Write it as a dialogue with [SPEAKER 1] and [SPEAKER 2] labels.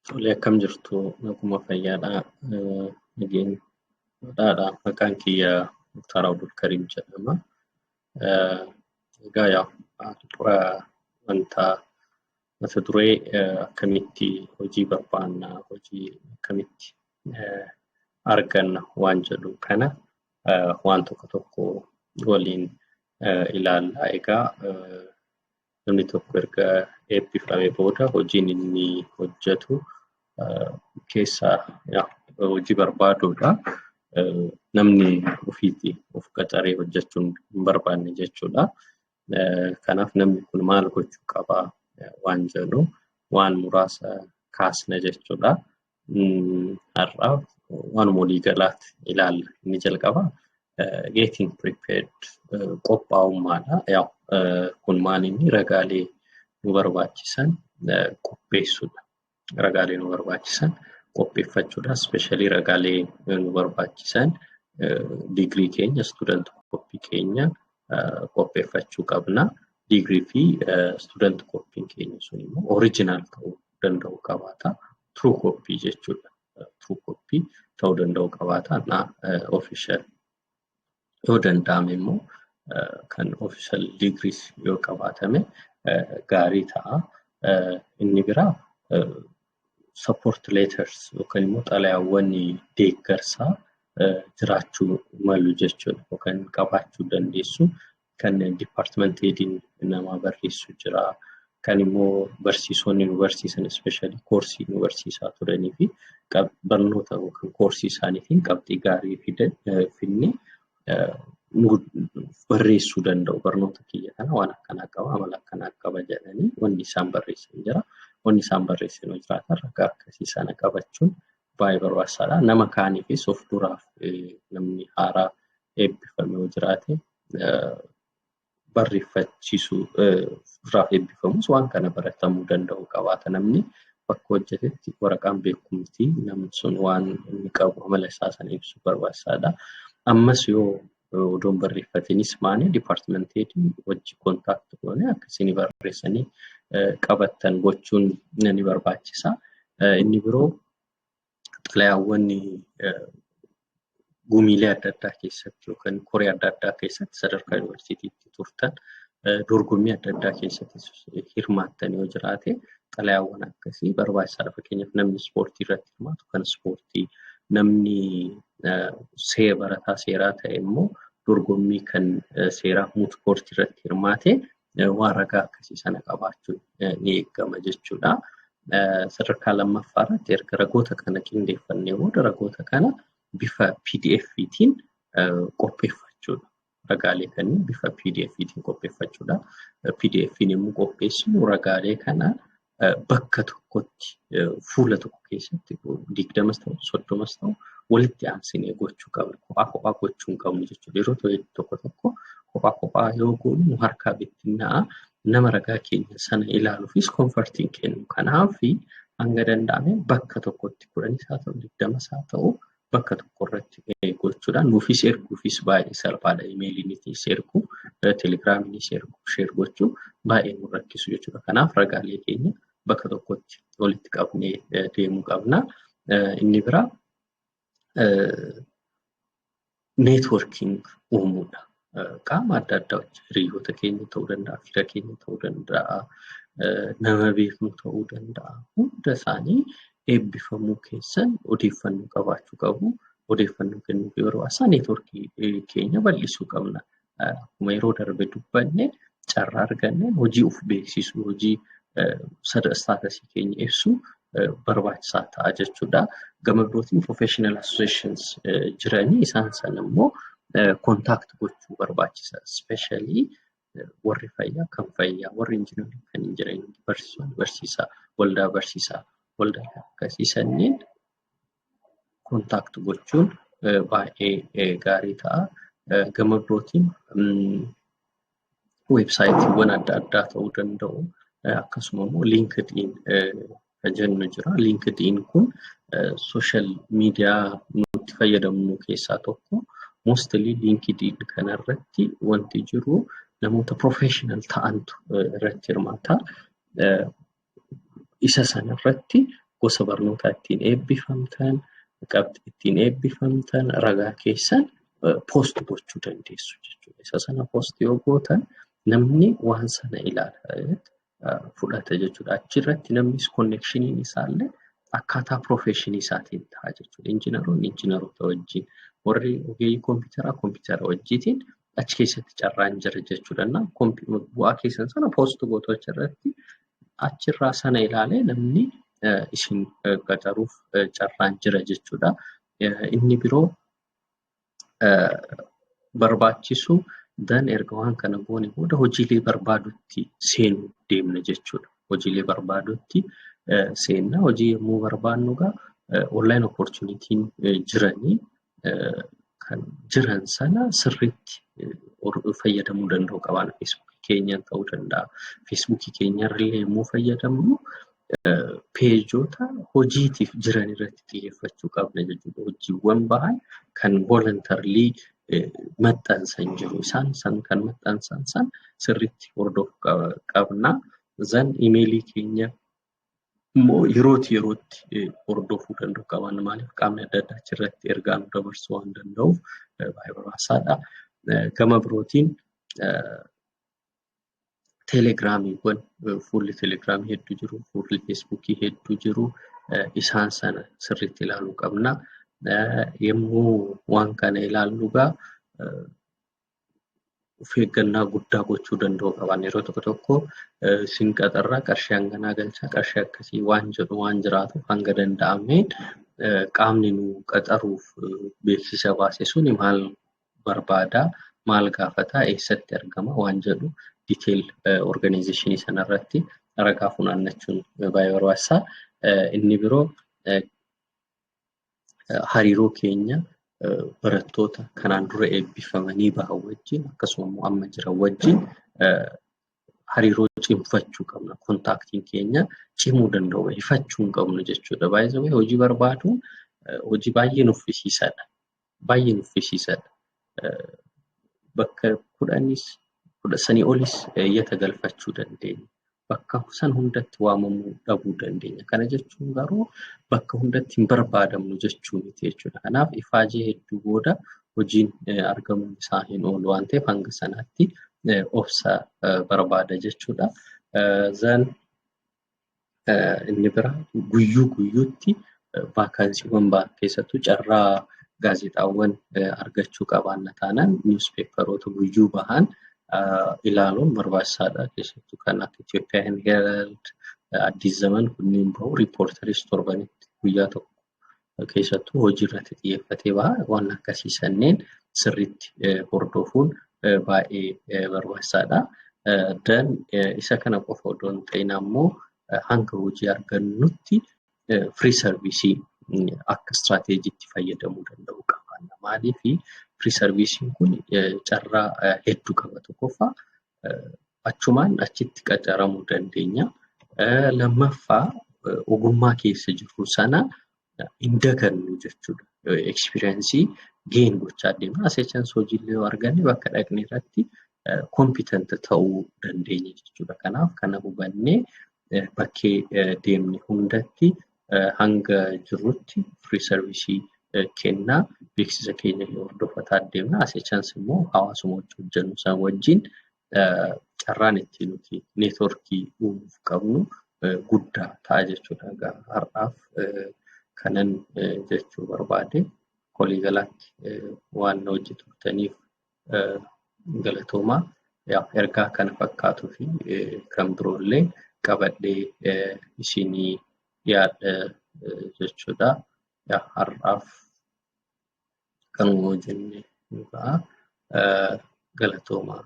[SPEAKER 1] Tole akkam jirtu naguma fayyaadha. Nageenyaadha. Maqaan kiyya Muktaar Abdul Karim jedhama. Egaa dura wanta mata duree akkamitti hojii barbaanna, hojii akkamitti arganna waan jedhu kana waan tokko waliin ilaalla. Egaa namni tokko erga eebbifamee booda hojiin inni hojjetu keessaa hojii barbaaduudha. Namni ofiitii of qacaree hojjechuun hin barbaanne jechuudha. Kanaaf namni kun maal gochuu qaba waan jedhu waan muraasa kaasna jechuudha. Har'a waan walii galaatti ilaalla. Inni jalqaba getting prepared qophaa'ummaadha. Kun maal inni ragaalee nu barbaachisan qopheessuudha. Ragaalee nu barbaachisan qopheeffachuudha. Especially ragaalee nu barbaachisan degree keenya student copy keenya qopheeffachuu qabna. Degree fi student copy keenya sun immoo original ta'uu danda'u qabaata. True copy jechuudha. True copy ta'uu danda'u qabaata. Official yoo danda'ame immoo kan official degrees yoo qabaatame gaarii ta'a. Inni biraa support letters yookaan immoo xalayaawwan deeggarsaa jiraachuu malu jechuudha. Yookaan qabaachuu dandeessu. Kan department headiin nama barreessu jira. Kan immoo barsiisonni nu barsiisan especially koorsii nu barsiisaa turanii fi barnoota yookaan koorsii isaaniitiin qabxii gaarii finne barreessuu danda'u. Barnoota kiyya kana waan akkanaa qaba, amala akkanaa qaba jedhanii wanni isaan barreessan jira. Wanni isaan barreessan yoo jiraatan ragaa akkasii sana qabachuun baay'ee barbaachisaadha. Nama kaaniifis of duraaf namni haaraa eebbifame yoo jiraate barreeffachiisuu duraaf eebbifamus waan kana baratamuu danda'u qabaata. Namni bakka hojjetetti waraqaan beekumtii namni sun waan inni qabu amala isaa sana ibsu barbaachisaadha. Ammas yoo odoon barreeffatinis maane departmenteetiin wajji kontaakti goone akkasiin barreessanii qabattan gochuun ni barbaachisa. Inni biroo xalayaawwan gumiilee adda addaa keessatti yookaan koree adda addaa keessatti sadarkaa yuunivarsiitiitti turtan dorgommii adda addaa keessatti hirmaattan yoo jiraate xalayaawwan akkasii barbaachisaadha. Fakkeenyaaf namni ispoortii irratti hirmaatu kan ispoortii, namni barataa seeraa ta'e immoo dorgommii kan seeraa muut koortii irratti hirmaate waan ragaa akkasii sana qabaachuun ni eegama jechuudha. Sadarkaa lammaffaa irratti erga ragoota kana qindeeffannee booda ragoota kana bifa PDF'tiin qopheeffachuudha. Ragaalee kanneen bifa PDF'tiin qopheeffachuudha. PDF'in immoo qopheessinu ragaalee kana bakka tokkotti fuula tokko keessatti 20 ta'u 30 ta'u walitti aansinee gochuu qabna. Kophaa gochuu hin qabnu jechuudha. Yeroo tokko kophaa yoo goonu harkaa bittinnaa nama ragaa keenya sana ilaaluufis komfortiin kennu. Kanaaf hanga danda'ame bakka tokkotti 10 haa ta'u 20 haa ta'u bakka tokko irratti gochuudhaan nuufis erguufis baay'ee salphaadha. Imeeliinis erguu, telegiraamiinis erguu, sheer gochuu baay'ee nu rakkisu jechuudha. Kanaaf ragaalee keenya bakka tokkotti walitti qabnee deemuu qabna. Inni biraa networking uumuudha. Qaama adda addaa hiriyoota keenya ta'uu danda'a, fira keenya ta'uu danda'a, nama beeknu ta'uu danda'a. Hunda isaanii eebbifamuu keessan odeeffannoo qabaachuu qabu. Odeeffannoo kennuu fi barbaachisaa networkii keenya bal'isuu qabna. Akkuma yeroo darbe dubbanne carraa arganne hojii of beeksisuu, hojii staatasii keenya ibsu barbaachisaa ta'a jechuudha. Gama birootiin professional associations jiranii isaan sana immoo kontaakt gochuu barbaachisa. Especially warri fayyaa kan fayyaa, warri injiinarii kan injiinarii barsiisaa, waldaa barsiisaa, waldaa akkasiisaniin kontaakt gochuun baay'ee gaarii ta'a. Gama birootiin weebsaayitiiwwan adda addaa ta'uu danda'u. Akkasuma immoo LinkedIn kan jennu jira. LinkedIn kun social miidiyaa nuti fayyadamnu keessaa tokko. Mostly LinkedIn kanarratti wanti jiru namoota professional ta'antu irratti hirmaata. Isa sanarratti gosa barnootaa ittiin eebbifamtan, qabxii ittiin eebbifamtan, ragaa keessan poost gochuu dandeessu jechuudha. Isa sana poost yoo gootan namni waan sana ilaala fudhata jechuudha. Achirratti namnis konneekshiniin isaallee akkaataa piroofeeshinii isaatiin ta'a jechuudha. Injiinaroonni injiinaroota wajjin, warri ogeeyyii kompiitara wajjiitiin achi keessatti carraan jira jechuudha. Bu'aa keessan sana poost gootu achirratti achirraa sana ilaalee namni isin qacaruuf carraan jira jechuudha. Inni biroo barbaachisu dan erga waan kana goone booda hojiilee barbaadutti seenuu deemna jechuudha. Hojiilee barbaadutti seenna. Hojii yommuu barbaannu online opportunitiin jiranii kan jiran sana sirriitti fayyadamuu danda'u qabna. Feesbuukii keenyaan ta'uu danda'a. Feesbuukii keenyarrillee yommuu fayyadamnu peejoota hojiitiif jiran irratti xiyyeeffachuu qabna jechuudha. Hojiiwwan bahan kan voluntarily maxxansan jiru. Isaan kan maxxansan san sirriitti hordofuu qabna. Zan imeelii keenya immoo yerootti hordofuu danda'u qabna. Maaliif qaamni adda addaa achirratti ergaa nu dabarsuu waan danda'uuf baay'ee barbaachisaadha. Gama birootiin teelegiraamiiwwan fuulli teelegiraamii hedduu jiru, fuulli feesbuukii hedduu jiru. Isaan sana sirriitti ilaaluu qabna. Yommuu waan kana ilaallu of eeggannaa guddaa gochuu danda'u qaban. Yeroo tokko tokko sin qaxarraa qarshii hanganaa galchaa qarshii akkasii waan jedhu waan jiraatuuf hanga danda'ameen qaamni nu qaxaruuf beeksisa baase suni maal barbaadaa, maal gaafataa, eessatti argama waan jedhu detail organizationii sanarratti ragaa funaannachuun baay'ee barbaachisaa. Inni biroo hariiroo keenya barattoota kanaan dura eebbifamanii bahan wajjin akkasuma amma jiran wajjin hariiroo cimfachuu qabna. Kontaaktiin keenya cimuu danda'u ifachuu hin qabnu jechuudha. Baay'ee hojii barbaaduun hojii baay'ee nuffisiisaadha. Baay'ee nuffisiisaadha. Bakka 10 olis iyyata galfachuu dandeenya. Bakka san hundatti waamamuu dhabuu dandeenya. Kana jechuun garuu bakka hundatti hin barbaadamnu jechuu miti jechuudha. Kanaaf ifaajee hedduu booda hojiin argamuun isaa hin oolu waan ta'eef hanga sanaatti obsa barbaada jechuudha. Zan inni bira guyyuutti vaakaansiiwwan bahan keessattuu carraa gaazexaawwan argachuu qabaanna taanaan niwuspeeparoota guyyuu bahan ilaaluun barbaachisaadha. Keessattuu kan akka Ethiopian Herald, Addis Zaman kunniin bahu riippoortaris torbanitti guyyaa tokko keessattuu hojii irratti xiyyeeffatee baha. Waan akkasii sanneen sirriitti hordofuun baay'ee barbaachisaadha. Dan isa kana qofa odoo hin ta'in ammoo hanga hojii argannutti free serviisii akka istiraateejiitti fayyadamuu danda'u qabaanna. Maaliif free serviisiin kun carraa hedduu qaba. Tokkoffaa achumaan achitti qacaramuu dandeenya. Lammaffaa ogummaa keessa jiru sana hin dagannu jechuudha. Ekspiriyeensii geen gochaa deemna. Aseechans hojiilee yoo arganne bakka dhaqne irratti kompiitant ta'uu dandeenya jechuudha. Kanaaf kana hubannee bakkee deemne hundatti hanga jirrutti free serviisii kennaa beeksisa keenya hordofataa deemna. Aseechans immoo hawaasuma hojjennu san wajjin carraan ittiin nuti neetworkii uumuuf qabnu guddaa ta'a jechuudha. Har'aaf kanan jechuu barbaade waliigalatti waan hojjetaniif galatoomaa. Ergaa kana fakkaatuu fi kan biroollee qabadhee isinii yaada jechuudha. Har'aaf kanuma hojjenne galatoomaa.